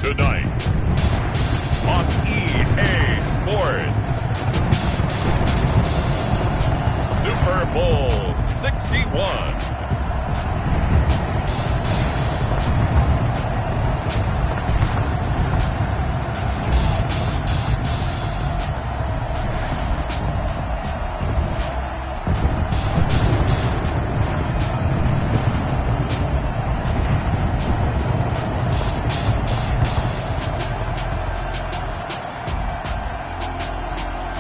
Tonight on EA Sports, Super Bowl 61.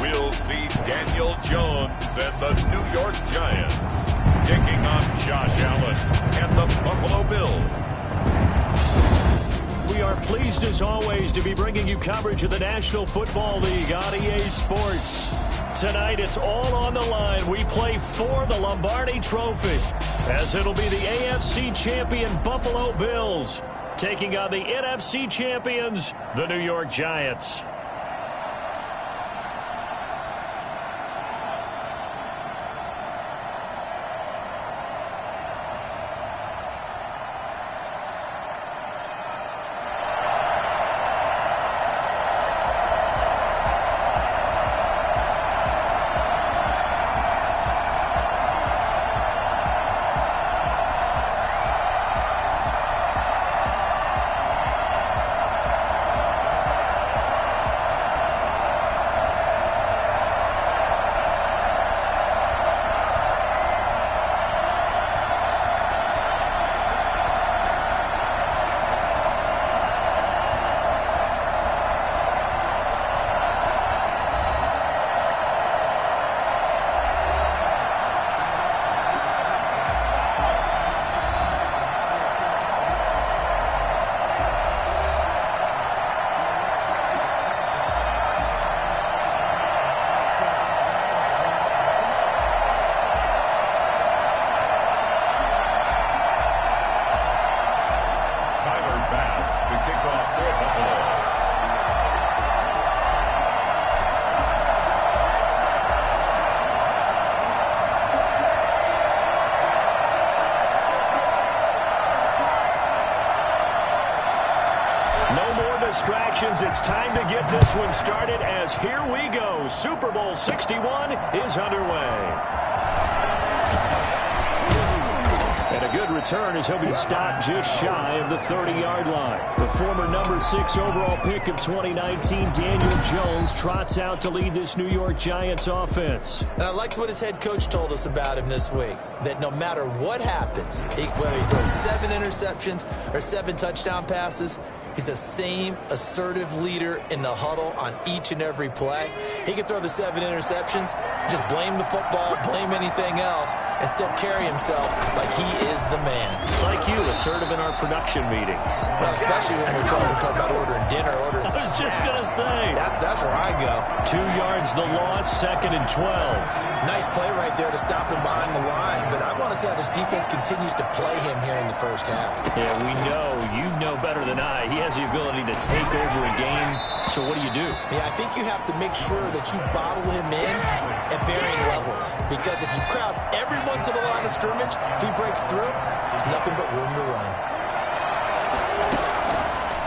We'll see Daniel Jones and the New York Giants taking on Josh Allen and the Buffalo Bills. We are pleased as always to be bringing you coverage of the National Football League on EA Sports. Tonight it's all on the line. We play for the Lombardi Trophy, as it'll be the AFC champion Buffalo Bills taking on the NFC champions, the New York Giants. Distractions. It's time to get this one started, as here we go. Super Bowl 61 is underway. And a good return as he'll be stopped just shy of the 30-yard line. The former number 6 overall pick of 2019, Daniel Jones, trots out to lead this New York Giants offense. And I liked what his head coach told us about him this week, that no matter what happens, whether he throws 7 interceptions or 7 touchdown passes, he's the same assertive leader in the huddle on each and every play. He can throw the 7 interceptions, just blame the football, blame anything else, and still carry himself like he is the man. It's like you, assertive in our production meetings. Well, especially when we're talking about ordering dinner, ordering I was just going to say. That's where I go. 2 yards the loss, 2nd and 12. Nice play right there to stop him behind the line, but I want to see how this defense continues to play him here in the first half. Yeah, we know. You know better than I. He has the ability to take over a game, so what do you do? Yeah, I think you have to make sure that you bottle him in at varying levels, because if you crowd everyone to the line of scrimmage, if he breaks through, there's nothing but room to run.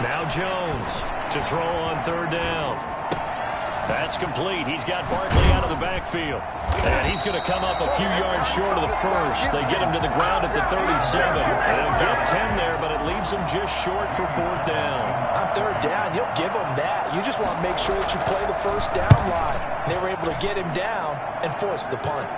Now Jones to throw on 3rd down. That's complete. He's got Barkley out of the backfield. And he's going to come up a few yards short of the first. They get him to the ground at the 37. They'll get 10 there, but it leaves him just short for 4th down. On 3rd down, you'll give him that. You just want to make sure that you play the first down line. They were able to get him down and force the punt.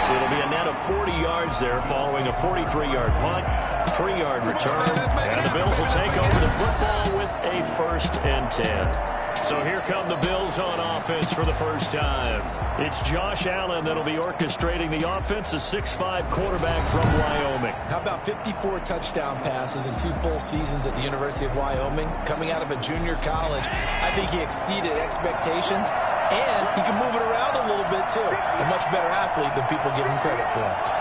It'll be a net of 40 yards there following a 43-yard punt, 3-yard return, and the Bills will take over the football with a 1st and 10. So here come the Bills on offense for the first time. It's Josh Allen that'll be orchestrating the offense, a 6'5" quarterback from Wyoming. How about 54 touchdown passes in 2 full seasons at the University of Wyoming? Coming out of a junior college, I think he exceeded expectations, and he can move it around a little bit too. A much better athlete than people give him credit for.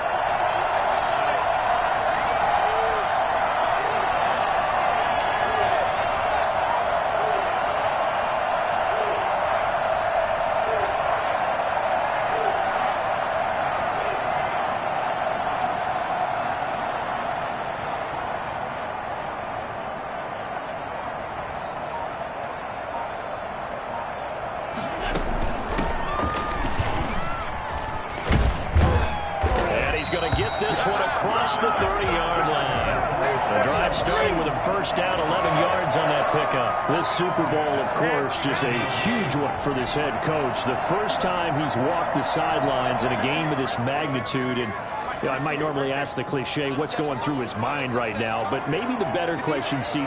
he's going to get this one across the 30-yard line. The drive starting with a first down, 11 yards on that pickup. This Super Bowl, of course, just a huge one for this head coach. The first time he's walked the sidelines in a game of this magnitude. And I might normally ask the cliche, what's going through his mind right now? But maybe the better question, CD,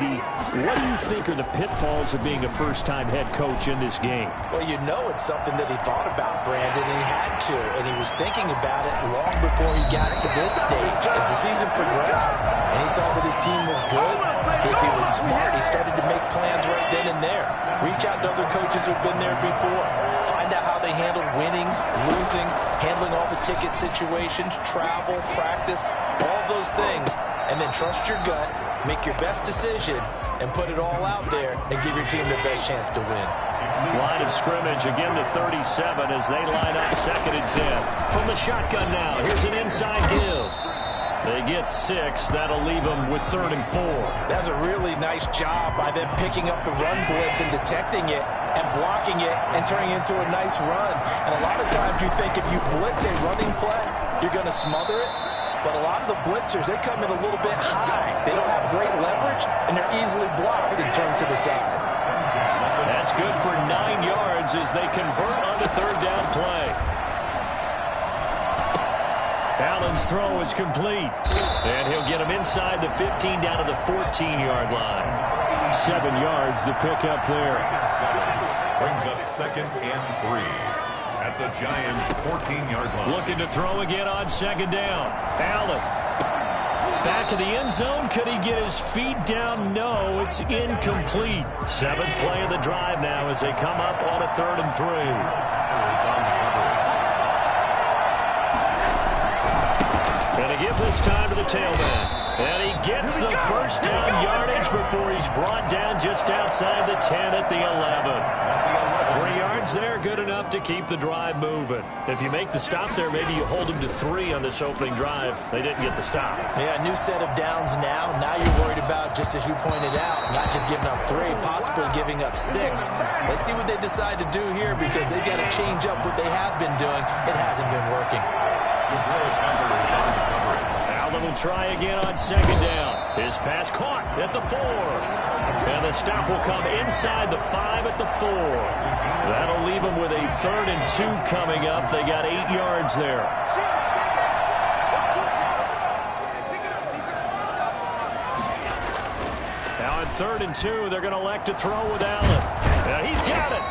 what do you think are the pitfalls of being a first-time head coach in this game? Well, you know it's something that he thought about, Brandon, and he had to. And he was thinking about it long before he got to this stage. As the season progressed and he saw that his team was good, if he was smart, he started to make plans right then and there. Reach out to other coaches who've been there before. Find out how they handled winning, losing, handling all the ticket situations, travel, practice, all those things, and then trust your gut, make your best decision, and put it all out there and give your team the best chance to win. Line of scrimmage, again the 37 as they line up 2nd and 10. From the shotgun now, here's an inside give. They get 6. That'll leave them with 3rd and 4. That's a really nice job by them picking up the run blitz and detecting it and blocking it and turning it into a nice run. And a lot of times you think if you blitz a running play, you're going to smother it. But a lot of the blitzers, they come in a little bit high. They don't have great leverage, and they're easily blocked and turned to the side. That's good for 9 yards as they convert on the 3rd down play. Allen's throw is complete. And he'll get him inside the 15 down to the 14-yard line. 7 yards, the pickup there. Brings up 2nd and 3 at the Giants' 14-yard line. Looking to throw again on 2nd down. Allen. Back of the end zone. Could he get his feet down? No, it's incomplete. 7th play of the drive now as they come up on a 3rd and 3. Going to give this time to the tailback. And he gets the first down yardage before he's brought down just outside the 10 at the 11. 3 yards there, good enough to keep the drive moving. If you make the stop there, maybe you hold them to 3 on this opening drive. They didn't get the stop. Yeah, new set of downs now. Now you're worried about, just as you pointed out, not just giving up 3, possibly giving up 6. Let's see what they decide to do here because they've got to change up what they have been doing. It hasn't been working. Allen will try again on 2nd down. His pass caught at the 4. And the stop will come inside the 5 at the 4. That'll leave them with a 3rd and 2 coming up. They got 8 yards there. Now on 3rd and 2, they're going to elect to throw with Allen. Now he's got it.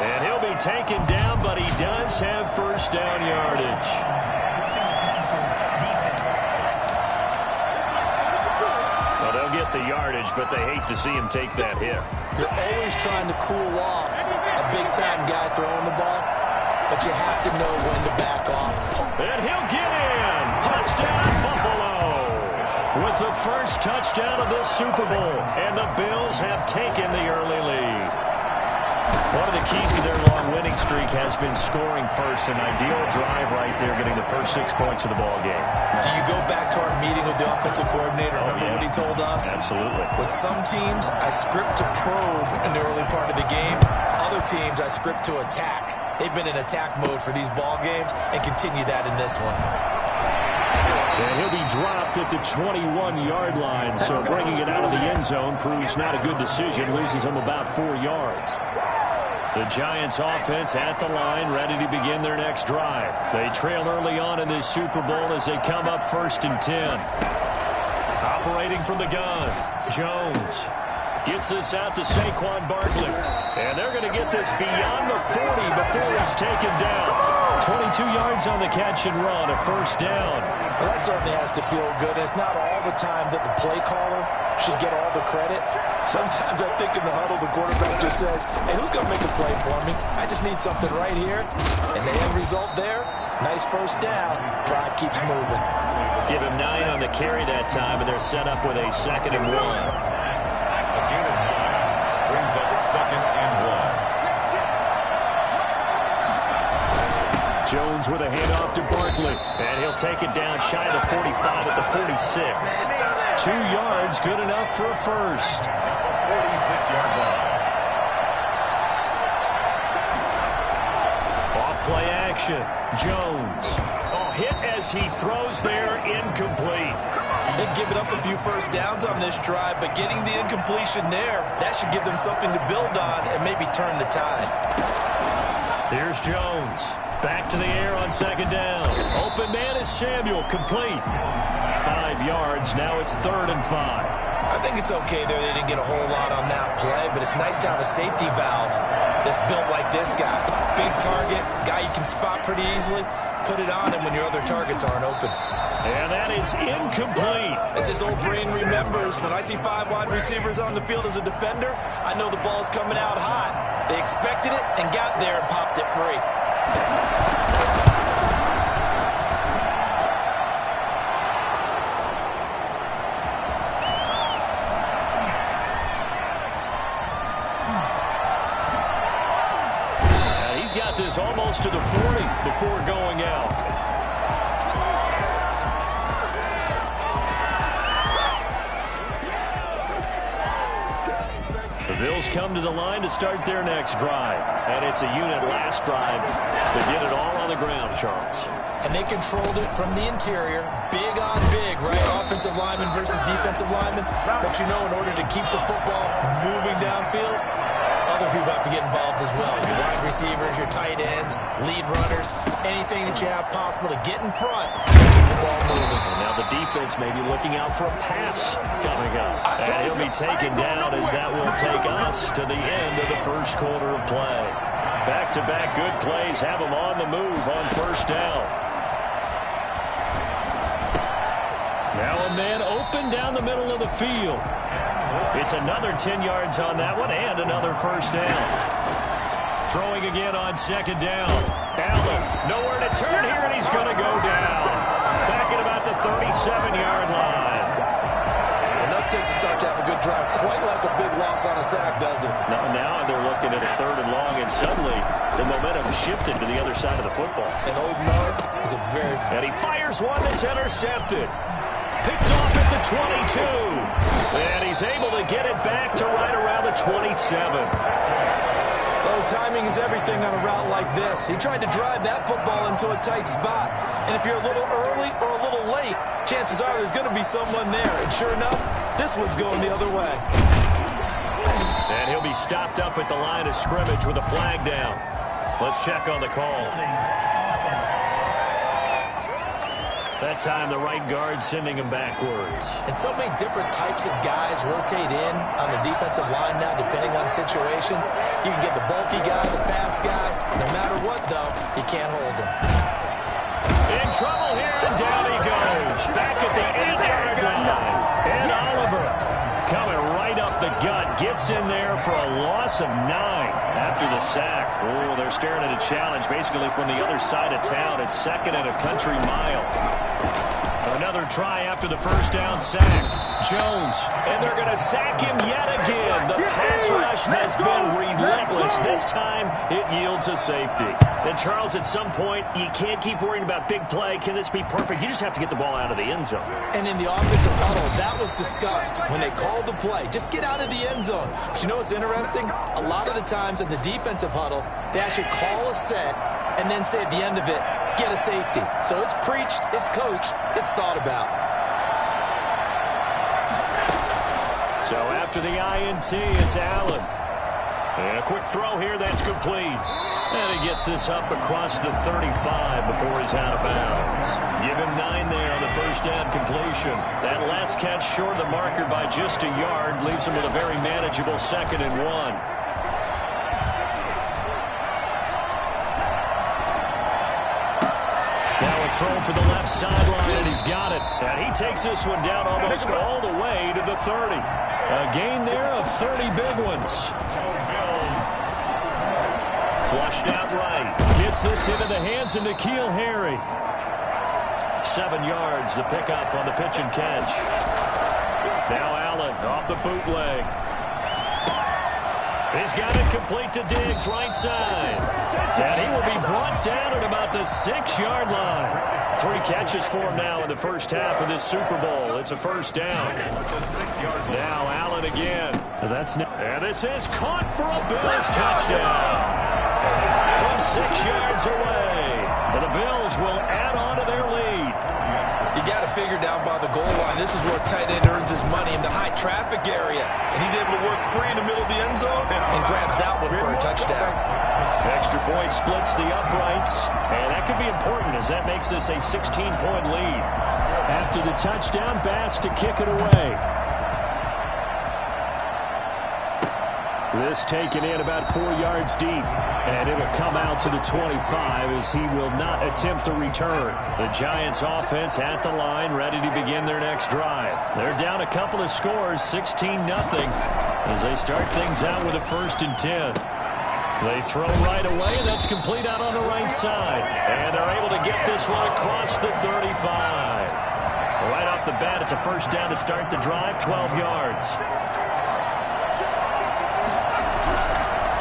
And he'll be taken down, but he does have first down yardage. Get the yardage, but they hate to see him take that hit. You're always trying to cool off a big-time guy throwing the ball, but you have to know when to back off. And he'll get in. Touchdown, Buffalo. With the first touchdown of this Super Bowl, and the Bills have taken the early lead. One of the keys to their long winning streak has been scoring first. An ideal drive right there, getting the first 6 points of the ball game. Do you go back to our meeting with the offensive coordinator? Remember what he told us? Absolutely. With some teams, I script to probe in the early part of the game. Other teams, I script to attack. They've been in attack mode for these ball games and continue that in this one. And he'll be dropped at the 21-yard line, so bringing it out of the end zone proves not a good decision. Loses him about 4 yards. The Giants offense at the line, ready to begin their next drive. They trail early on in this Super Bowl as they come up 1st and 10. Operating from the gun, Jones gets this out to Saquon Barkley. And they're going to get this beyond the 40 before he's taken down. 22 yards on the catch and run, a first down. Well, that certainly has to feel good. It's not all the time that the play caller should get all the credit. Sometimes I think in the huddle, the quarterback just says, hey, who's going to make a play for me? I just need something right here. And the end result there, nice first down. Drive keeps moving. Give him 9 on the carry that time, and they're set up with a 2nd and 1. A gain of 9 brings up 2nd and 1. Jones with a handoff to Barkley. And he'll take it down shy of the 45 at the 46. 2 yards, good enough for a first. 46-yard line. Off play action. Jones. hit as he throws there, incomplete. They've given up a few first downs on this drive, but getting the incompletion there, that should give them something to build on and maybe turn the tide. Here's Jones. Back to the air on second down. Open man is Samuel, complete. 5 yards, now it's 3rd and 5. I think it's okay there. They didn't get a whole lot on that play, but it's nice to have a safety valve that's built like this guy. Big target, guy you can spot pretty easily. Put it on him when your other targets aren't open. And that is incomplete. As his old brain remembers, when I see 5 wide receivers on the field as a defender, I know the ball's coming out hot. They expected it and got there and popped it free. He's got this almost to the 40 before going out. The Bills come to the line to start their next drive. And it's a unit last drive that did it all on the ground, Charles. And they controlled it from the interior. Big on big, right? Offensive lineman versus defensive lineman. But you know, in order to keep the football moving downfield, other people have to get involved as well. Your wide receivers, your tight ends, lead runners, anything that you have possible to get in front and keep the ball moving. And now the defense may be looking out for a pass coming up. And he'll be taken down as that will take us to the end of the first quarter of play. Back-to-back good plays have them on the move on first down. Now a man open down the middle of the field. It's another 10 yards on that one and another first down. Throwing again on second down. Allen, nowhere to turn here, and he's going to go down. Back at about the 37-yard line. Enough to start to have a good drive. Quite like a big loss on a sack, does it? Now they're looking at a 3rd and long, and suddenly the momentum shifted to the other side of the football. And Old Nard is a very... And he fires one that's intercepted. Picked off at the 22. And he's able to get it back to right around the 27. Oh, timing is everything on a route like this. He tried to drive that football into a tight spot. And if you're a little early or a little late, chances are there's going to be someone there. And sure enough, this one's going the other way. And he'll be stopped up at the line of scrimmage with a flag down. Let's check on the call. That time, the right guard sending him backwards. And so many different types of guys rotate in on the defensive line now, depending on situations. You can get the bulky guy, the fast guy. No matter what, though, you can't hold him. In trouble here, and down he goes. Back at the 8-yard line. And Oliver coming right up the gut. Gets in there for a loss of 9 after the sack. Oh, they're staring at a challenge basically from the other side of town. It's 2nd and a country mile. Another try after the first down sack. Jones, and they're going to sack him yet again. The pass rush has been relentless. This time, it yields a safety. And Charles, at some point, you can't keep worrying about big play. Can this be perfect? You just have to get the ball out of the end zone. And in the offensive huddle, that was discussed when they called the play. Just get out of the end zone. But you know what's interesting? A lot of the times in the defensive huddle, they actually call a set and then say at the end of it, get a safety. So it's preached, it's coached, it's thought about. So after the INT, it's Allen. And a quick throw here, that's complete. And he gets this up across the 35 before he's out of bounds. Give him 9 there on the first down completion. That last catch short of the marker by just a yard leaves him with a very manageable 2nd and 1. Throw for the left sideline, and he's got it. And he takes this one down almost all the way to the 30. A gain there of 30 big ones. Flushed out right. Gets this into the hands of N'Keal Harry. 7 yards, the pickup on the pitch and catch. Now Allen off the bootleg. He's got it complete to Diggs, right side. And he will be brought down at about the 6-yard line. 3 catches for him now in the first half of this Super Bowl. It's a first down. Now Allen again. And this is caught for a Bills touchdown. From 6 yards away. And the Bills will add on to their figure down by the goal line, this is where a tight end earns his money in the high traffic area. And he's able to work free in the middle of the end zone and grabs that one for a touchdown. Extra point splits the uprights, and that could be important as that makes this a 16-point lead. After the touchdown, Bass to kick it away. This taken in about 4 yards deep, and it'll come out to the 25 as he will not attempt to return. The Giants offense at the line, ready to begin their next drive. They're down a couple of scores, 16-0, as they start things out with a 1st and 10. They throw right away, and that's complete out on the right side. And they're able to get this one across the 35. Right off the bat, it's a 1st down to start the drive, 12 yards.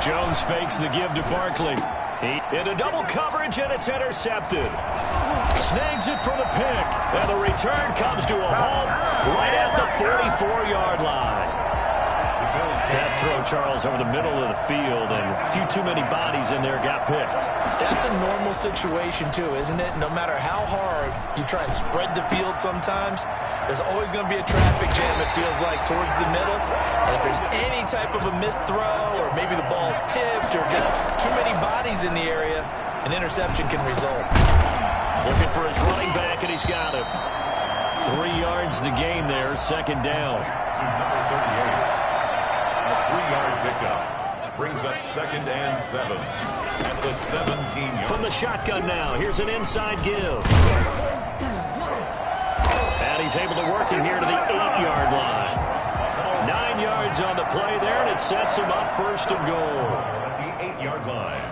Jones fakes the give to Barkley. Into double coverage, and it's intercepted. Snags it for the pick, and the return comes to a halt right at the 44-yard line. That throw, Charles, over the middle of the field, and a few too many bodies in there got picked. That's a normal situation, too, isn't it? No matter how hard you try and spread the field sometimes, there's always going to be a traffic jam, it feels like, towards the middle. And if there's any type of a missed throw, or maybe the ball's tipped, or just too many bodies in the area, an interception can result. Looking for his running back, and he's got him. 3 yards the gain there, 2nd down. 3-yard pickup brings up 2nd and 7 at the 17-yard. From the shotgun now, here's an inside give. And he's able to work it here to the 8-yard line. 9 yards on the play there, and it sets him up 1st and goal. At the 8-yard line.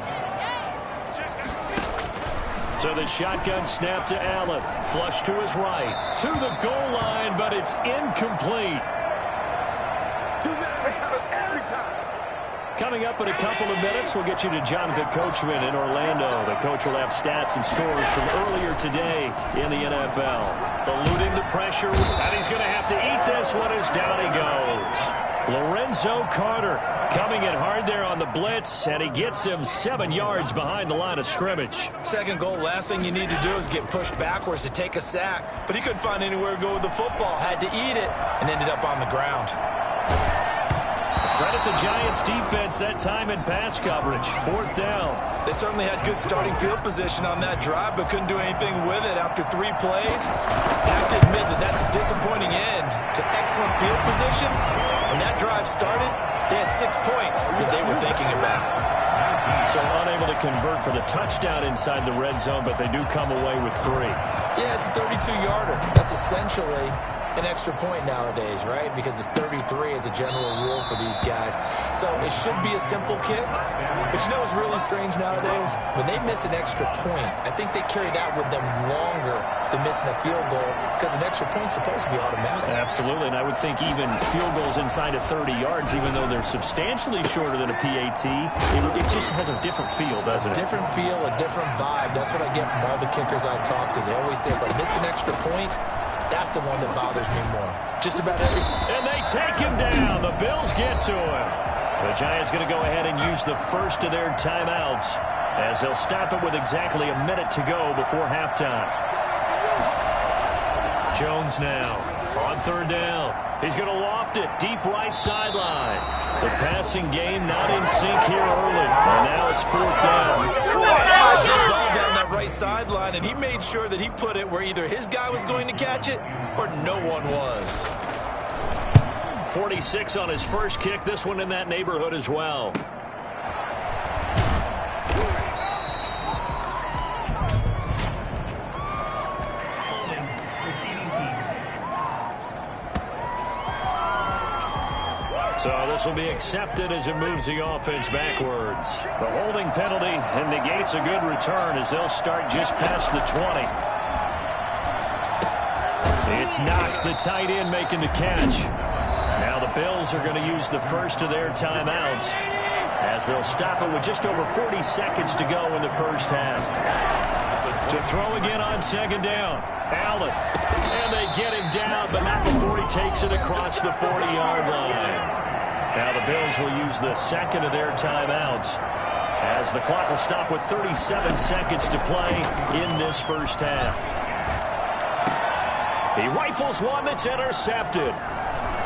So the shotgun snap to Allen. Flush to his right. To the goal line, but it's incomplete. Coming up in a couple of minutes, we'll get you to Jonathan Coachman in Orlando. The coach will have stats and scores from earlier today in the NFL. Eluding the pressure, and he's going to have to eat this one as down he goes. Lorenzo Carter coming in hard there on the blitz, and he gets him 7 yards behind the line of scrimmage. 2nd goal, last thing you need to do is get pushed backwards to take a sack. But he couldn't find anywhere to go with the football, had to eat it, and ended up on the ground. Credit the Giants' defense that time in pass coverage. 4th down. They certainly had good starting field position on that drive, but couldn't do anything with it after 3 plays. I have to admit that that's a disappointing end to excellent field position. When that drive started, they had 6 points that they were thinking about. So unable to convert for the touchdown inside the red zone, but they do come away with 3. Yeah, it's a 32-yarder. That's essentially an extra point nowadays, right? Because it's 33 as a general rule for these guys. So it should be a simple kick. But you know what's really strange nowadays? When they miss an extra point, I think they carry that with them longer than missing a field goal because an extra point's supposed to be automatic. Absolutely, and I would think even field goals inside of 30 yards, even though they're substantially shorter than a PAT, it just has a different feel, doesn't it? A different feel, a different vibe. That's what I get from all the kickers I talk to. They always say, if I miss an extra point, that's the one that bothers me more. Just about every... And they take him down. The Bills get to him. The Giants going to go ahead and use the first of their timeouts as they'll stop it with exactly a minute to go before halftime. Jones now on 3rd down. He's going to loft it deep right sideline. The passing game not in sync here early. And now it's 4th down. Deep ball down that right sideline, and he made sure that he put it where either his guy was going to catch it or no one was. 46 on his first kick. This one in that neighborhood as well. So this will be accepted as it moves the offense backwards. The holding penalty and negates a good return as they'll start just past the 20. It's Knox, the tight end, making the catch. Now the Bills are going to use the first of their timeouts as they'll stop it with just over 40 seconds to go in the first half. To throw again on 2nd down. Allen. And they get him down, but not before he takes it across the 40-yard line. Now the Bills will use the second of their timeouts as the clock will stop with 37 seconds to play in this first half. He rifles one that's intercepted.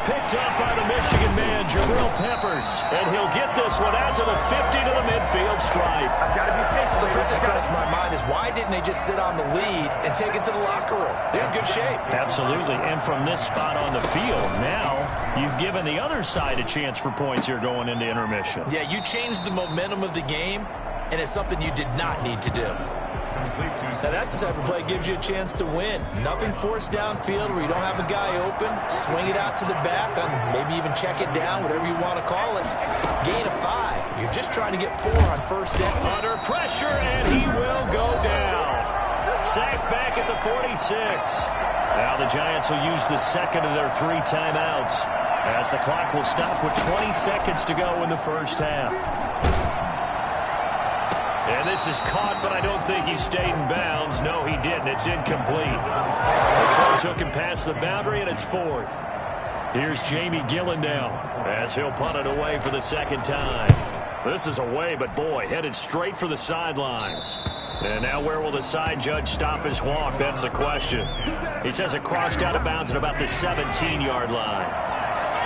Picked up by the Michigan man, Jabril Peppers. And he'll get this one out to the 50 to the midfield stripe. I've got to be patient. So first thing that crossed my mind is why didn't they just sit on the lead and take it to the locker room? They're in good shape. Absolutely. And from this spot on the field, now you've given the other side a chance for points here going into intermission. Yeah, you changed the momentum of the game, and it's something you did not need to do. Now, that's the type of play that gives you a chance to win. Nothing forced downfield where you don't have a guy open. Swing it out to the back, and maybe even check it down, whatever you want to call it. Gain of 5. You're just trying to get 4 on first down. Under pressure, and he will go down. Sacked back at the 46. Now the Giants will use the second of their 3 timeouts as the clock will stop with 20 seconds to go in the first half. And this is caught, but I don't think he stayed in bounds. No, he didn't. It's incomplete. The throw took him past the boundary, and it's 4th. Here's Jamie Gillendown as he'll punt it away for the second time. This is away, but boy, headed straight for the sidelines. And now where will the side judge stop his walk? That's the question. He says it crossed out of bounds at about the 17-yard line.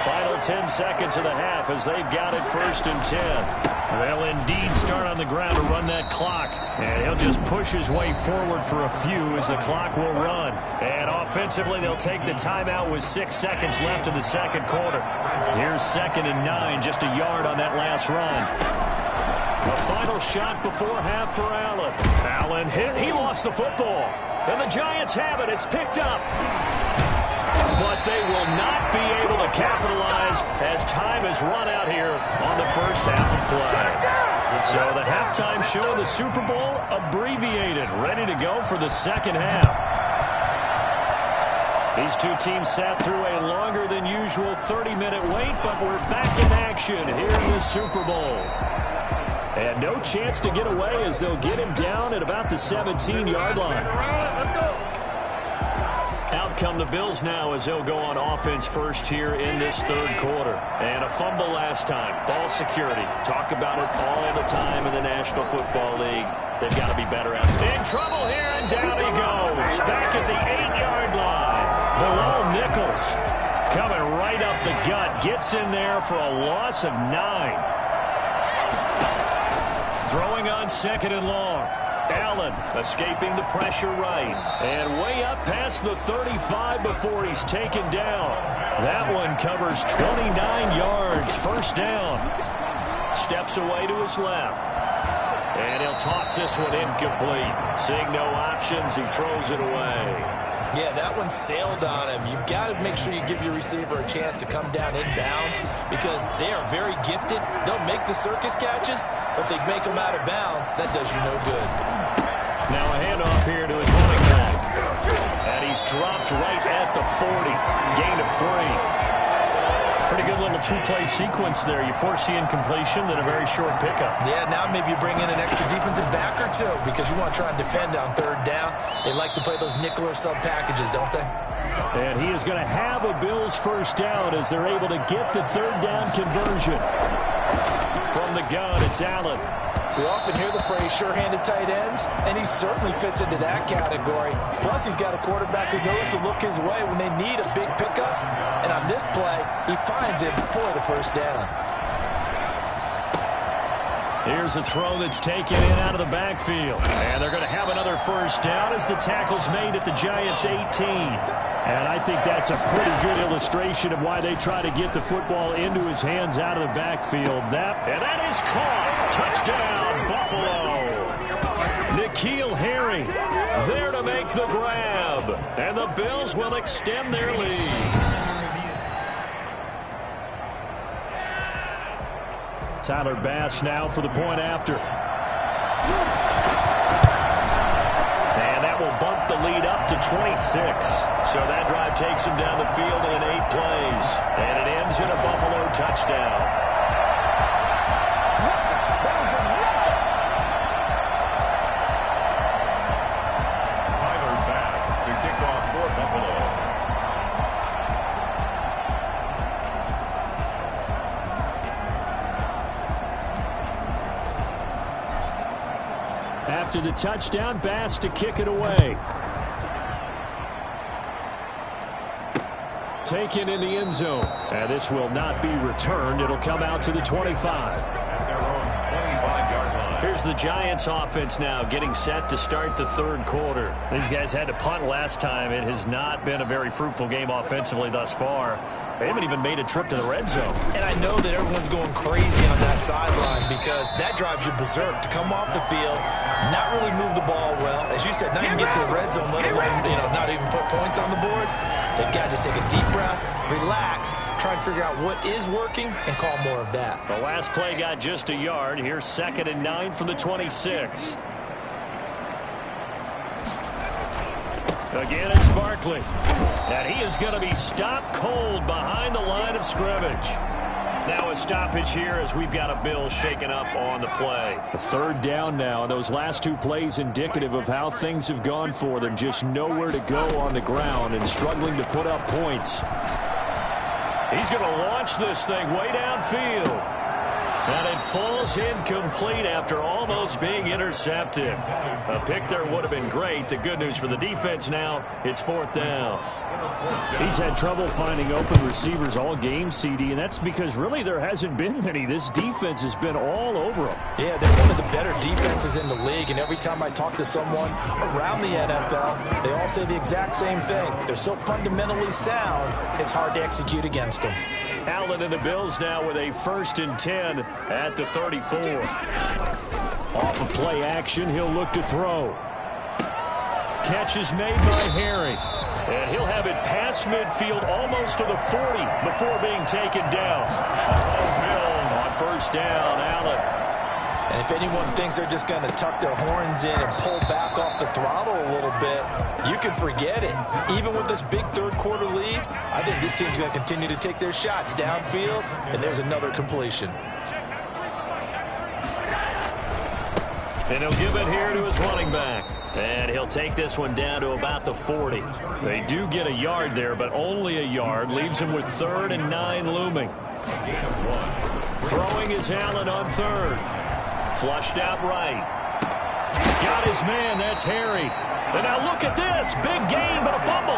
Final 10 seconds of the half as they've got it 1st and 10. They'll indeed start on the ground to run that clock. And he'll just push his way forward for a few as the clock will run. And offensively, they'll take the timeout with 6 seconds left in the second quarter. Here's 2nd and 9, just a yard on that last run. The final shot before half for Allen. Allen hit. He lost the football. And the Giants have it. It's picked up. But they will not be able to capitalize as time has run out here on the first half of play. So the halftime show of the Super Bowl abbreviated, ready to go for the second half. These two teams sat through a longer than usual 30-minute wait, but we're back in action here in the Super Bowl. And no chance to get away as they'll get him down at about the 17-yard line. Out come the Bills now as they'll go on offense first here in this third quarter. And a fumble last time. Ball security. Talk about it all the time in the National Football League. They've got to be better out there. In trouble here, and down he goes. Back at the 8-yard line. Below Nichols. Coming right up the gut. Gets in there for a loss of 9. Throwing on 2nd and long. Allen escaping the pressure right. And way up past the 35 before he's taken down. That one covers 29 yards. First down. Steps away to his left. And he'll toss this one incomplete. Seeing no options, he throws it away. Yeah, that one sailed on him. You've got to make sure you give your receiver a chance to come down inbounds because they are very gifted. They'll make the circus catches, but they make them out of bounds. That does you no good. Now a handoff here to his running back. And he's dropped right at the 40. Gain of 3. Pretty good little 2-play sequence there. You force the incompletion, then a very short pickup. Yeah, now maybe you bring in an extra defensive back or 2 because you want to try and defend on 3rd down. They like to play those nickel or sub packages, don't they? And he is going to have a Bills first down as they're able to get the 3rd down conversion. From the gun, it's Allen. We often hear the phrase sure-handed tight ends, and he certainly fits into that category. Plus, he's got a quarterback who knows to look his way when they need a big pickup. And on this play, he finds it for the first down. Here's a throw that's taken in out of the backfield. And they're going to have another first down as the tackle's made at the Giants' 18. And I think that's a pretty good illustration of why they try to get the football into his hands out of the backfield. And that is caught. Touchdown, Buffalo. N'Keal Harry there to make the grab. And the Bills will extend their lead. Tyler Bass now for the point after. And that will bump the lead up to 26. So that drive takes him down the field in 8 plays. And it ends in a Buffalo touchdown. After the touchdown, Bass to kick it away. taken in the end zone. And this will not be returned. It'll come out to the 25. Here's the Giants offense now getting set to start the third quarter. These guys had to punt last time. It has not been a very fruitful game offensively thus far. They haven't even made a trip to the red zone. And I know that everyone's going crazy on that sideline because that drives you berserk to come off the field, not really move the ball well. As you said, not even get to the red zone, let alone, not even put points on the board. They've got to just take a deep breath, relax, try and figure out what is working, and call more of that. The last play got just a yard. Here's 2nd and 9 from the 26. Again, it's Barkley. And he is going to be stopped cold behind the line of scrimmage. Now a stoppage here as we've got a Bill shaken up on the play. A 3rd down now. Those last 2 plays indicative of how things have gone for them. Just nowhere to go on the ground and struggling to put up points. He's going to launch this thing way downfield. And it falls incomplete after almost being intercepted. A pick there would have been great. The good news for the defense now, it's 4th down. He's had trouble finding open receivers all game, CD, and that's because really there hasn't been many. This defense has been all over them. Yeah, they're one of the better defenses in the league, and every time I talk to someone around the NFL, they all say the exact same thing. They're so fundamentally sound, it's hard to execute against them. Allen and the Bills now with a 1st and 10 at the 34. Off of play action, he'll look to throw. Catch is made by Harry. And he'll have it past midfield almost to the 40 before being taken down. Bill on 1st down, Allen. And if anyone thinks they're just going to tuck their horns in and pull back off the throttle a little bit, you can forget it. Even with this big 3rd quarter lead, I think this team's going to continue to take their shots downfield, and there's another completion. And he'll give it here to his running back. And he'll take this one down to about the 40. They do get a yard there, but only a yard. Leaves him with 3rd and 9 looming. Throwing is Allen on 3rd. Flushed out right. Got his man. That's Harry. And now look at this. Big gain, but a fumble.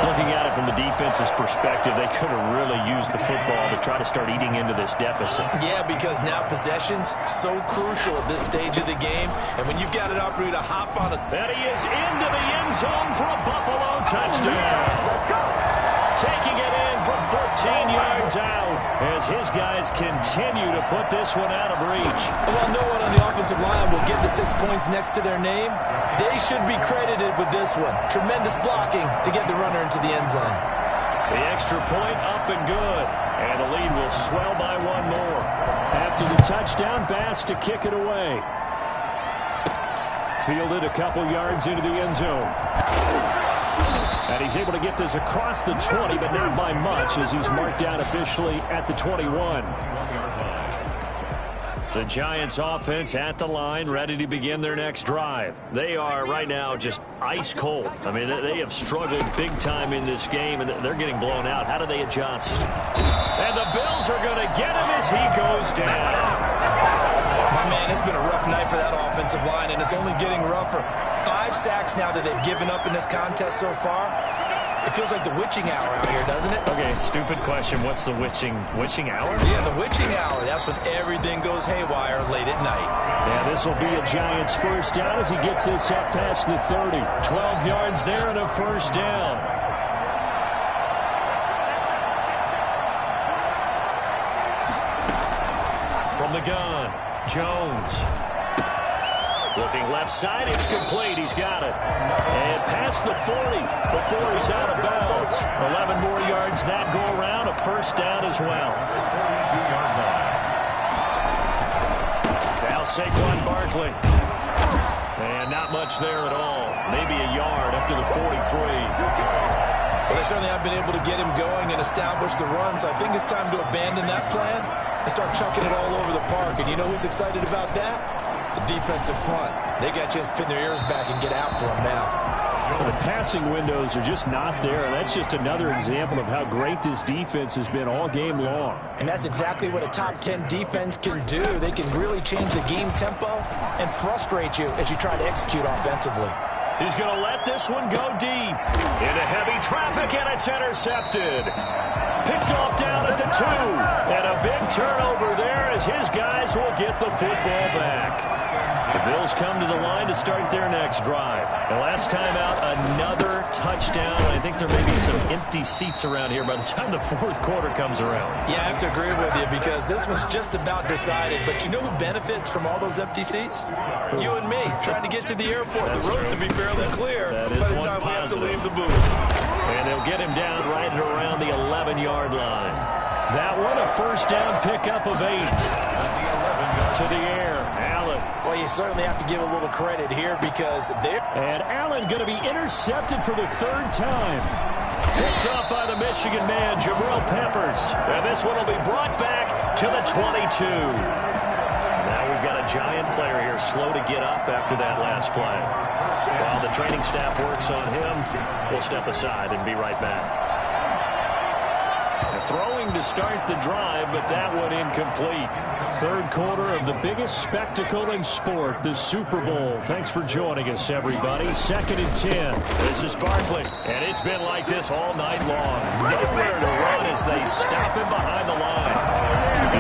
Looking at it from the defense's perspective, they could have really used the football to try to start eating into this deficit. Yeah, because now possession's so crucial at this stage of the game. And when you've got an opportunity to hop on it. And he is into the end zone for a Buffalo touchdown. Taking it in from 14 yards out as his guys continue to put this one out of reach. While no one on the offensive line will get the 6 points next to their name, they should be credited with this one. Tremendous blocking to get the runner into the end zone. The extra point up and good. And the lead will swell by 1 more. After the touchdown, Bass to kick it away. Fielded a couple yards into the end zone. And he's able to get this across the 20, but not by much as he's marked down officially at the 21. The Giants offense at the line, ready to begin their next drive. They are right now just ice cold. I mean, they have struggled big time in this game, and they're getting blown out. How do they adjust? And the Bills are going to get him as he goes down. My man, it's been a rough night for that offensive line, and it's only getting rougher. 5 sacks now that they've given up in this contest so far. It feels like the witching hour out here, doesn't it? Okay, stupid question. What's the witching hour? Yeah, the witching hour. That's when everything goes haywire late at night. Yeah, this will be a Giants 1st down as he gets this up past the 30. 12 yards there and a 1st down. From the gun, Jones. Looking left side, it's complete. He's got it. And past the 40 before he's out of bounds. 11 more yards that go around. A 1st down as well. Now Saquon Barkley. And not much there at all. Maybe a yard up to the 43. Well, they certainly have been able to get him going and establish the run, so I think it's time to abandon that plan and start chucking it all over the park. And you know who's excited about that? The defensive front. They got a chance to pin their ears back and get after him now. The passing windows are just not there. That's just another example of how great this defense has been all game long. And that's exactly what a top 10 defense can do. They can really change the game tempo and frustrate you as you try to execute offensively. He's going to let this one go deep. Into heavy traffic, and it's intercepted. Picked off down at the 2. And a big turnover there as his guys will get the football back. The Bills come to the line to start their next drive. The last time out, another touchdown. I think there may be some empty seats around here by the time the fourth quarter comes around. Yeah, I have to agree with you because this one's just about decided. But you know who benefits from all those empty seats? You and me, trying to get to the airport. That's the road true. to be fairly clear That by is the one time we have to positive. leave the booth. And they'll get him down right at around the 11-yard line. That one, a first down pickup of 8. To the air, Allen. Well, you certainly have to give a little credit here because they're... And Allen going to be intercepted for the 3rd time. Picked off by the Michigan man, Jabril Peppers. And this one will be brought back to the 22. Now we've got a Giant player here slow to get up after that last play. While the training staff works on him, we'll step aside and be right back. Throwing to start the drive, but that one incomplete. Third quarter of the biggest spectacle in sport, the Super Bowl. Thanks for joining us, everybody. 2nd and 10. This is Barkley, and it's been like this all night long. Nowhere to run as they stop him behind the line.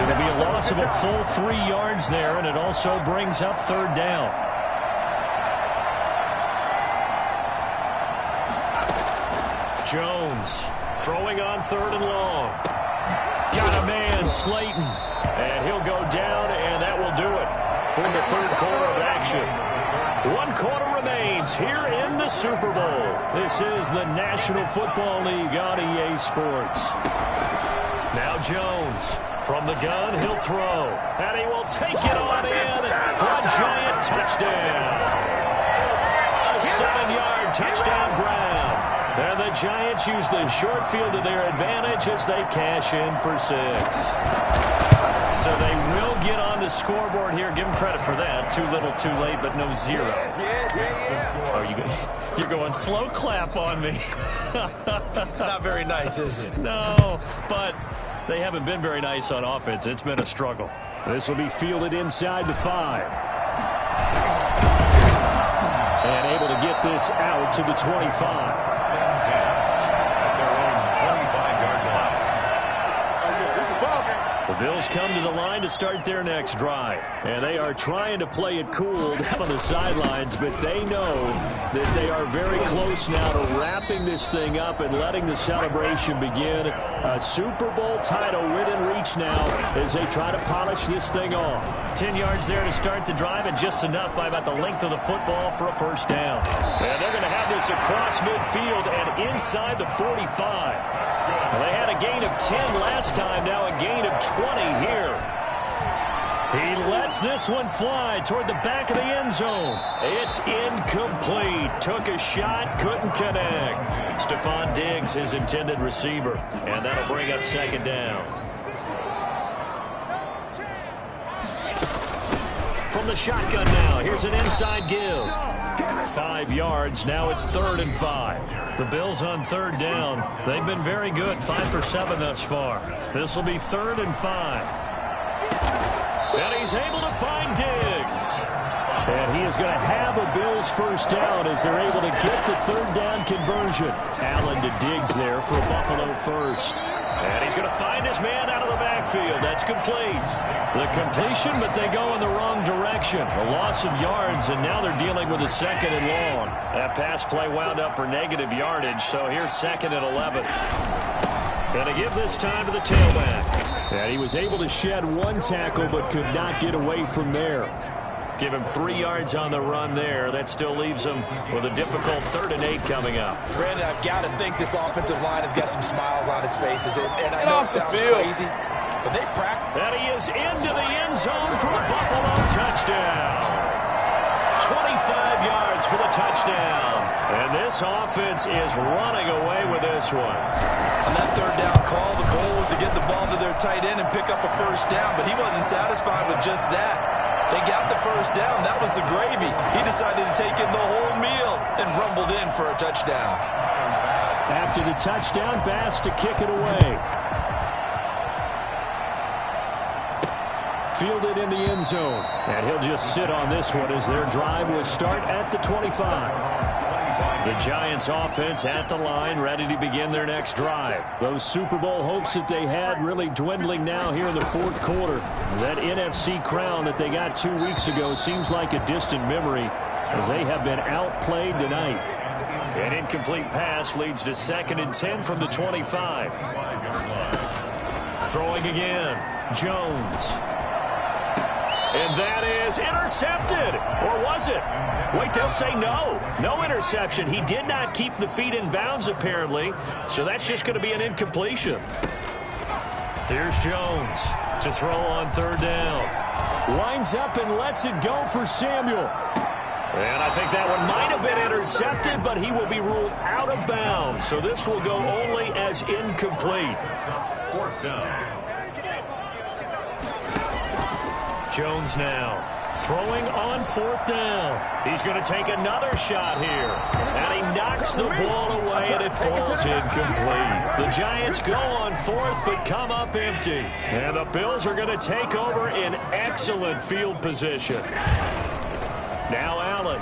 It'll be a loss of a full 3 yards there, and it also brings up 3rd down. Jones throwing on 3rd and long. Got a man, Slayton. And he'll go down, and that will do it for the 3rd quarter of action. 1 quarter remains here in the Super Bowl. This is the National Football League on EA Sports. Now Jones from the gun, he'll throw. And he will take it on in for a Giant touchdown. A 7-yard touchdown ground. And the Giants use the short field to their advantage as they cash in for 6. So they will get on the scoreboard here. Give them credit for that. Too little, too late, but no 0. Oh, you're going slow clap on me. Not very nice, is it? No, but they haven't been very nice on offense. It's been a struggle. This will be fielded inside the 5. And able to get this out to the 25. The Bills come to the line to start their next drive. And they are trying to play it cool down on the sidelines, but they know that they are very close now to wrapping this thing up and letting the celebration begin. A Super Bowl title within reach now as they try to polish this thing off. 10 yards there to start the drive, and just enough by about the length of the football for a first down. And they're going to have this across midfield and inside the 45. Well, they had a gain of 10 last time, now a gain of 20 here. He lets this one fly toward the back of the end zone. It's incomplete. Took a shot, couldn't connect. Stephon Diggs, his intended receiver, and that'll bring up 2nd down. From the shotgun now, here's an inside give. 5 yards, now it's 3rd and 5. The Bills on 3rd down. They've been very good, 5 for 7 thus far. This will be 3rd and 5. And he's able to find Diggs. And he is going to have a Bills first down as they're able to get the 3rd down conversion. Allen to Diggs there for a Buffalo first. And he's going to find his man out of the backfield. That's complete. The completion, but they go in the wrong direction. A loss of yards, and now they're dealing with a 2nd and long. That pass play wound up for negative yardage, so here's 2nd and 11. Going to give this time to the tailback. And he was able to shed 1 tackle, but could not get away from there. Give him 3 yards on the run there. That still leaves him with a difficult 3rd and 8 coming up. Brandon, I've got to think this offensive line has got some smiles on its faces. And I know it sounds crazy, but they practice. And he is into the end zone for a Buffalo touchdown. 25 yards for the touchdown. And this offense is running away with this one. On that 3rd down call, the goal was to get the ball to their tight end and pick up a first down, but he wasn't satisfied with just that. They got the first down. That was the gravy. He decided to take in the whole meal and rumbled in for a touchdown. After the touchdown, Bass to kick it away. Fielded in the end zone. And he'll just sit on this one as their drive will start at the 25. The Giants offense at the line, ready to begin their next drive. Those Super Bowl hopes that they had really dwindling now here in the fourth quarter. That NFC crown that they got 2 weeks ago seems like a distant memory as they have been outplayed tonight. An incomplete pass leads to 2nd and 10 from the 25. Throwing again, Jones. And that is intercepted. Or was it? Wait, they'll say no. No interception. He did not keep the feet in bounds, apparently. So that's just going to be an incompletion. Here's Jones to throw on 3rd down. Lines up and lets it go for Samuel. And I think that one might have been intercepted, but he will be ruled out of bounds. So this will go only as incomplete. 4th down. Jones now throwing on 4th down. He's going to take another shot here. And he knocks the ball away, and it falls incomplete. The Giants go on 4th, but come up empty. And the Bills are going to take over in excellent field position. Now Allen.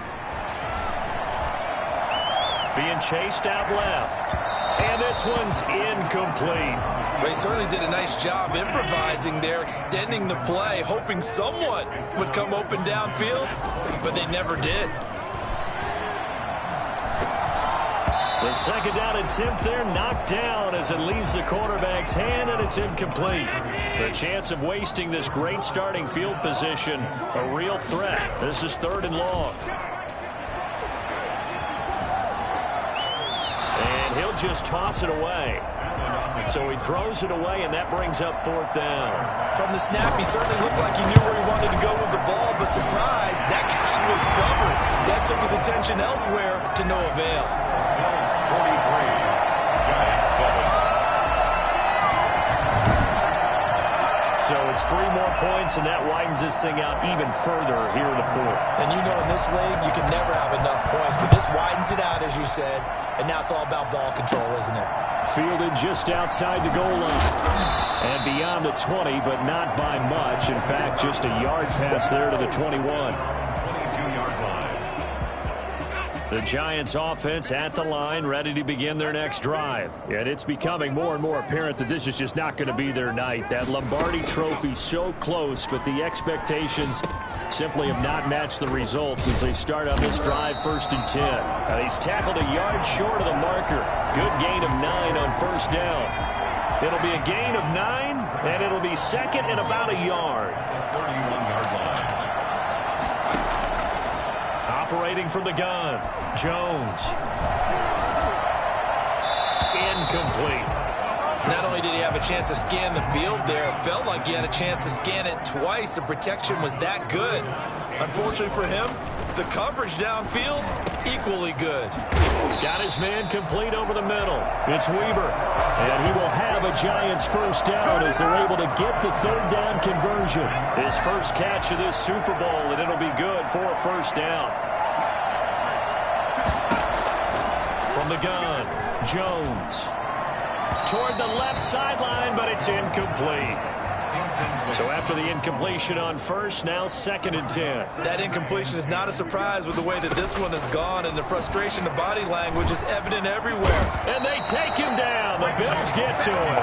Being chased out left. And this one's incomplete. Well, he certainly did a nice job improvising there, extending the play, hoping someone would come open downfield, but they never did. The 2nd down attempt there knocked down as it leaves the quarterback's hand, and it's incomplete. The chance of wasting this great starting field position, a real threat. This is 3rd and long. And he'll just toss it away. So he throws it away, and that brings up 4th down. From the snap, he certainly looked like he knew where he wanted to go with the ball, but surprise, that guy was covered. That took his attention elsewhere to no avail. 43, Giants 7. So it's 3 more points, and that widens this thing out even further here in the 4th. And you know in this league, you can never have enough points, but this widens it out, as you said, and now it's all about ball control, isn't it? Fielded just outside the goal line. And beyond the 20, but not by much. In fact, just a yard pass there to the 21. 22-yard line. The Giants offense at the line, ready to begin their next drive. And it's becoming more and more apparent that this is just not going to be their night. That Lombardi trophy so close, but the expectations simply have not matched the results as they start on this drive 1st and 10. And he's tackled a yard short of the marker. Good gain of 9 on 1st down. It'll be a gain of 9, and it'll be 2nd and about a yard. 31-yard line. Operating from the gun, Jones. Incomplete. Not only did he have a chance to scan the field there, it felt like he had a chance to scan it twice. The protection was that good. Unfortunately for him, the coverage downfield, equally good. Got his man complete over the middle. It's Weaver. And he will have a Giants 1st down as they're able to get the 3rd down conversion. His first catch of this Super Bowl, and it'll be good for a 1st down. From the gun, Jones. Toward the left sideline, but it's incomplete. So after the incompletion on 1st, now 2nd and 10. That incompletion is not a surprise with the way that this one has gone, and the frustration of body language is evident everywhere. And they take him down. The Bills get to him.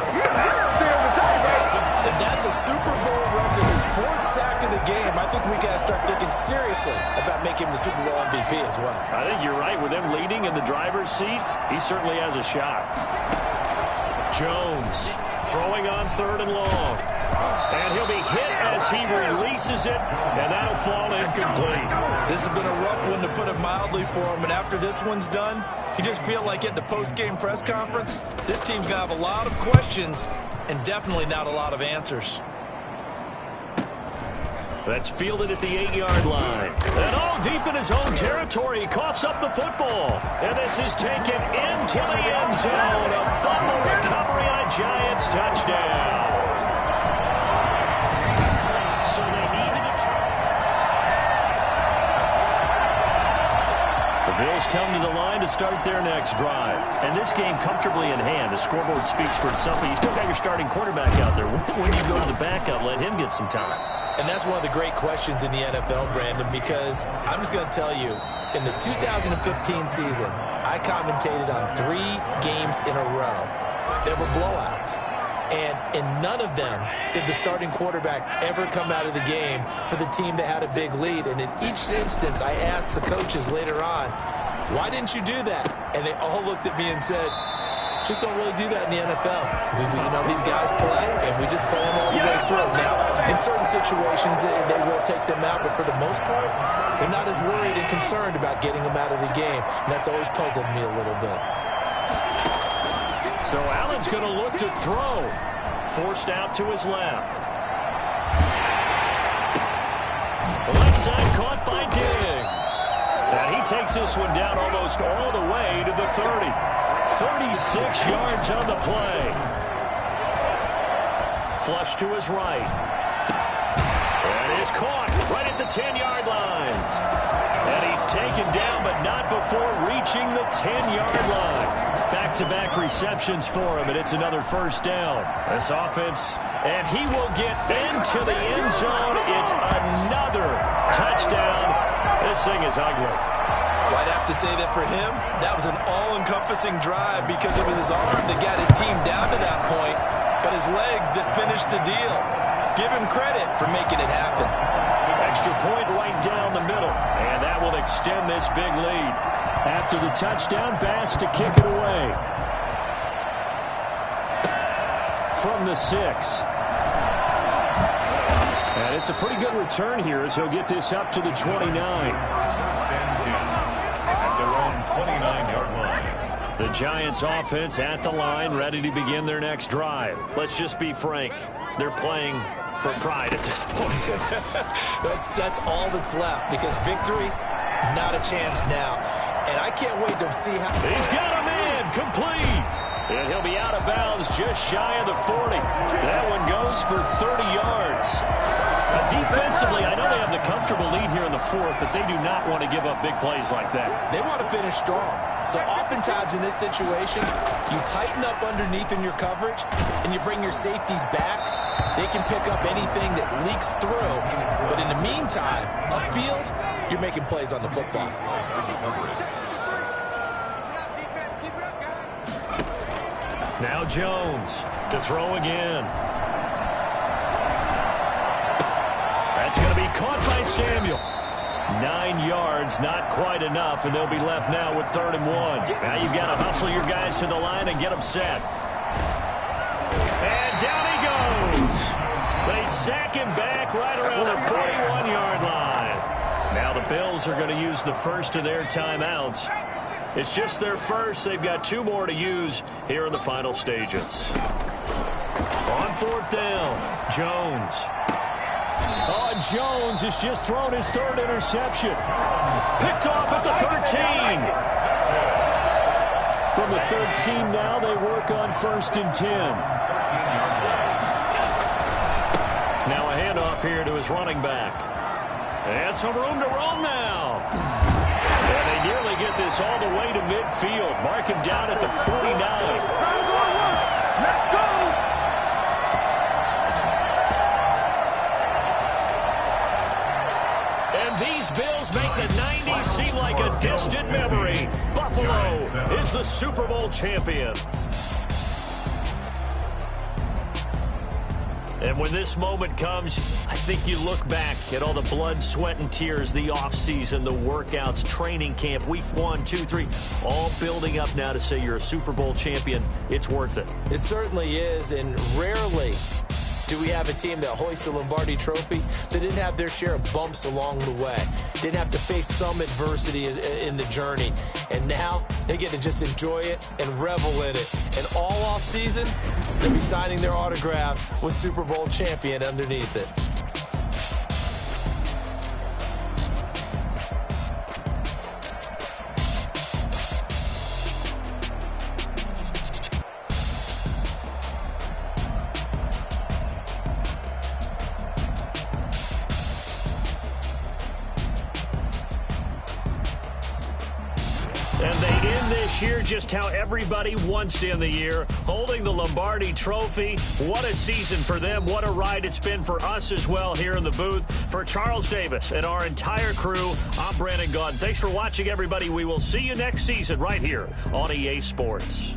And that's a Super Bowl record, his 4th sack of the game. I think we got to start thinking seriously about making him the Super Bowl MVP as well. I think you're right. With them leading in the driver's seat, he certainly has a shot. Jones throwing on 3rd and long. And he'll be hit as he releases it, and that'll fall incomplete. This has been a rough one, to put it mildly, for him. And after this one's done, you just feel like at the post-game press conference, this team's going to have a lot of questions and definitely not a lot of answers. That's fielded at the 8-yard line. And all deep in his own territory, he coughs up the football. And this is taken into the end zone. A fumble recovery on a Giants touchdown. So they needed a try. The Bills come to the line to start their next drive. And this game comfortably in hand. The scoreboard speaks for itself. But you still got your starting quarterback out there. When you go to the backup, let him get some time. And that's one of the great questions in the NFL, Brandon, because I'm just going to tell you, in the 2015 season, I I commentated on 3 games in a row that were blowouts. And in none of them did the starting quarterback ever come out of the game for the team that had a big lead. And in each instance, I asked the coaches later on, why didn't you do that? And they all looked at me and said, just don't really do that in the NFL. These guys play, and we just play them all the way through. Now, in certain situations, they will take them out, but for the most part, they're not as worried and concerned about getting them out of the game, and that's always puzzled me a little bit. So Allen's going to look to throw. Forced out to his left. Left side caught by Diggs. And he takes this one down almost all the way to the 30. 36 yards on the play. Flush to his right. And is caught right at the 10-yard line. And he's taken down, but not before reaching the 10-yard line. Back-to-back receptions for him, and it's another first down. This offense, and he will get into the end zone. It's another touchdown. This thing is ugly. Well, I'd have to say that for him, that was an all-encompassing drive because it was his arm that got his team down to that point, but his legs that finished the deal. Give him credit for making it happen. Extra point right down the middle, and that will extend this big lead. After the touchdown, Bass to kick it away. From the 6. And it's a pretty good return here as he'll get this up to the 29. At their own 29-yard line. The Giants offense at the line, ready to begin their next drive. Let's just be frank. They're playing for pride at this point. That's all that's left because victory, not a chance now. And I can't wait to see how... He's got him in, complete. And he'll be out of bounds just shy of the 40. That one goes for 30 yards. Defensively, I know they have the comfortable lead here in the 4th, but they do not want to give up big plays like that. They want to finish strong. So oftentimes in this situation, you tighten up underneath in your coverage, and you bring your safeties back. They can pick up anything that leaks through. But in the meantime, upfield, you're making plays on the football. Now Jones to throw again. That's going to be caught by Samuel. 9 yards, not quite enough, and they'll be left now with 3rd and 1. Now you've got to hustle your guys to the line and get them set. And down he goes. They sack him back right around the 41-yard line. Now the Bills are going to use the first of their timeouts. It's just their first. They've got 2 more to use here in the final stages. On 4th down, Jones. Oh, Jones has just thrown his 3rd interception. Picked off at the 13. From the 13 now, they work on 1st and 10. Now a handoff here to his running back. And some room to roam now. And they nearly get this all the way to midfield. Mark him down at the 49. Let's go! And these Bills make the 90s seem like a distant memory. Buffalo is the Super Bowl champion. And when this moment comes, I think you look back at all the blood, sweat, and tears, the offseason, the workouts, training camp, week 1, 2, 3, all building up now to say you're a Super Bowl champion. It's worth it. It certainly is, and rarely do we have a team that hoists the Lombardi Trophy that didn't have their share of bumps along the way, didn't have to face some adversity in the journey, and now they get to just enjoy it and revel in it. And all off season, they'll be signing their autographs with Super Bowl champion underneath it. this year just how everybody wants to end the year, holding the Lombardi Trophy. What a season for them. What a ride it's been for us as well here in the booth. For Charles Davis and our entire crew, I'm Brandon Gaudin. Thanks for watching, everybody. We will see you next season right here on EA Sports.